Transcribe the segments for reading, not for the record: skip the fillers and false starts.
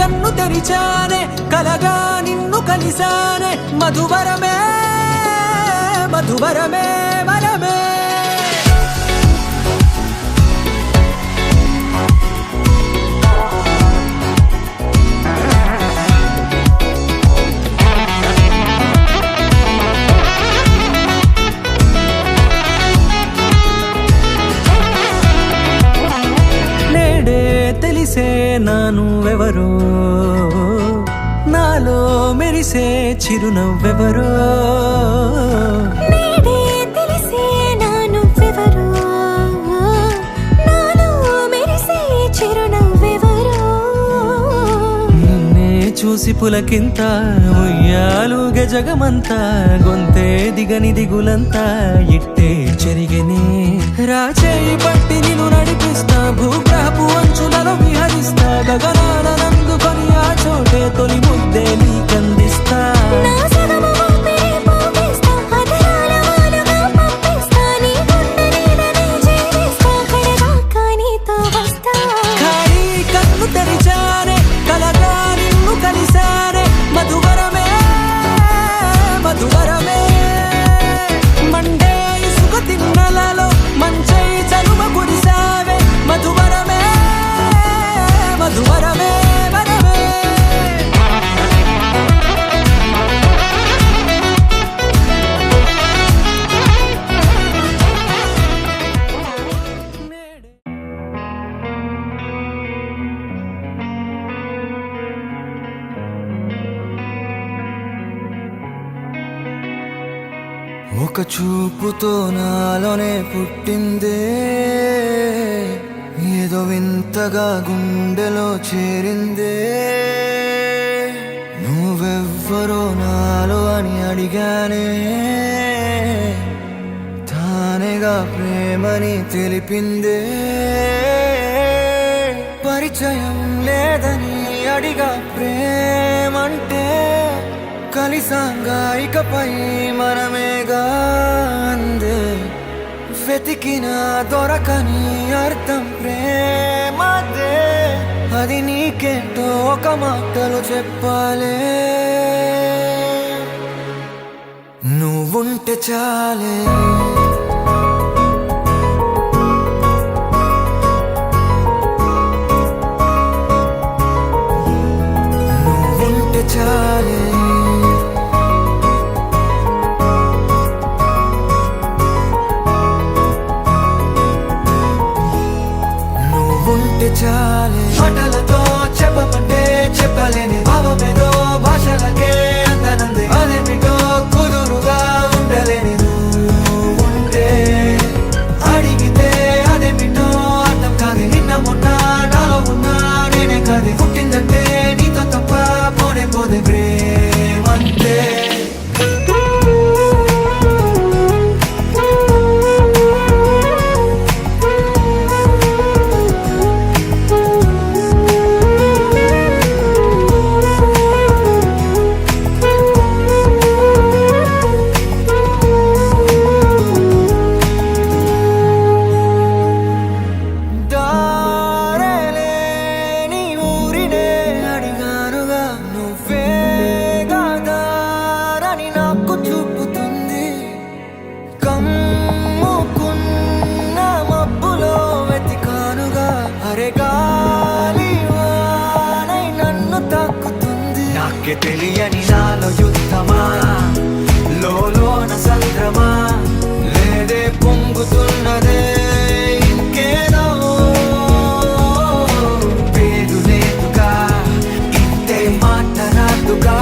కన్ను తెరిచానే కలగా నిన్ను కలిసానే మధువరమే మధువరమే వరమే తెలిసే నానువెవరో నాలో మెరిసే చిరునవ్వెవరో నేడే తెలిసే నానువెవరో నాలో మెరిసే చిరునవ్వెవరో నిన్నే చూసి పులకింత ఉయ్యాలుగే జగమంతా గొంతే దిగని దిగులంతా ఇట్టే చెరిగనే రాచేయి పట్టి నిన్ను నడిపిస్తా భూగ్రహపు అంచులలో విహరిస్తా గగనాల నందుకొని ఆ చోటే తొలి ముద్దే నీకందిస్తా ఖాళీ కన్ను తెరిచానే కలగా నిన్ను కలిసానే మధువరమే మధువరమే మండే ఇసుక తిన్నలలో మంచై చలువ కురిసావే మధువరమే మధువరమే వరమే ఒక చూపుతో నాలోనే పుట్టిందే ఏదో వింతగా గుండెలో చేరిందే నువ్వెవ్వరో నాలో అని అడిగానే తానేగా ప్రేమని తెలిపిందే పరిచయం లేదని అడిగా ప్రేమంటే కలిసాంగా ఇకపై మనమేగా అందే వెతికినా దొరకని అర్థం ప్రేమదే అది నీకేంటో ఒక మాటలో చెప్పాలే నువ్వుంటే చాలే నువ్వుంటే చాలే చాలే మాటలతో చెప్పమంటే చెప్పలేని భావమేదో భాషలకే అందనంది అదేమిటో కుదురుగా ఉండలేని ఉంటే అడిగితే అదేమిటో అర్థం కాదు నిన్న మొన్న నాలో ఉన్నా నేనే కాదు పుట్టిందంటే నీతో తప్ప పోనే పోదే ప్రేమంతే తెలియని నాలో యుద్ధమా లోన సంద్రమా లేదే పొంగుతున్నదే ఇంకేదో పేరు లేదుగా ఇంతే మాట రాదుగా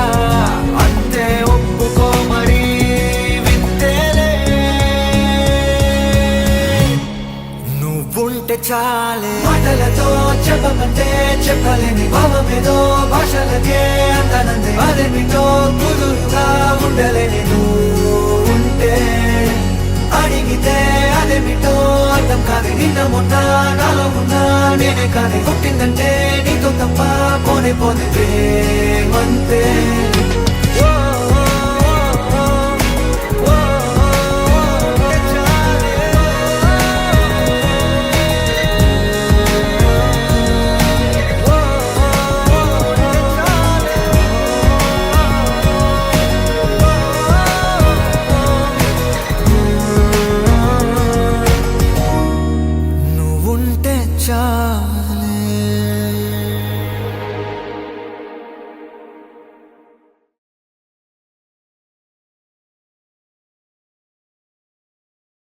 అంతే ఒప్పుకో మరి వింతేలే నువ్వుంటే చాలే మాటలతో చెప్పమంటే చెప్పలేని భావమేదో భాషలకే అందనంది అదేమిటో కుదురుగా ఉండలేని ఉంటే అడిగితే అదేమిటో అర్థం కాదు నిన్న మొన్న నాలో ఉన్నా నేనే కాదు పుట్టిందంటే నీతో తప్ప పోనే పోతే ప్రేమంతే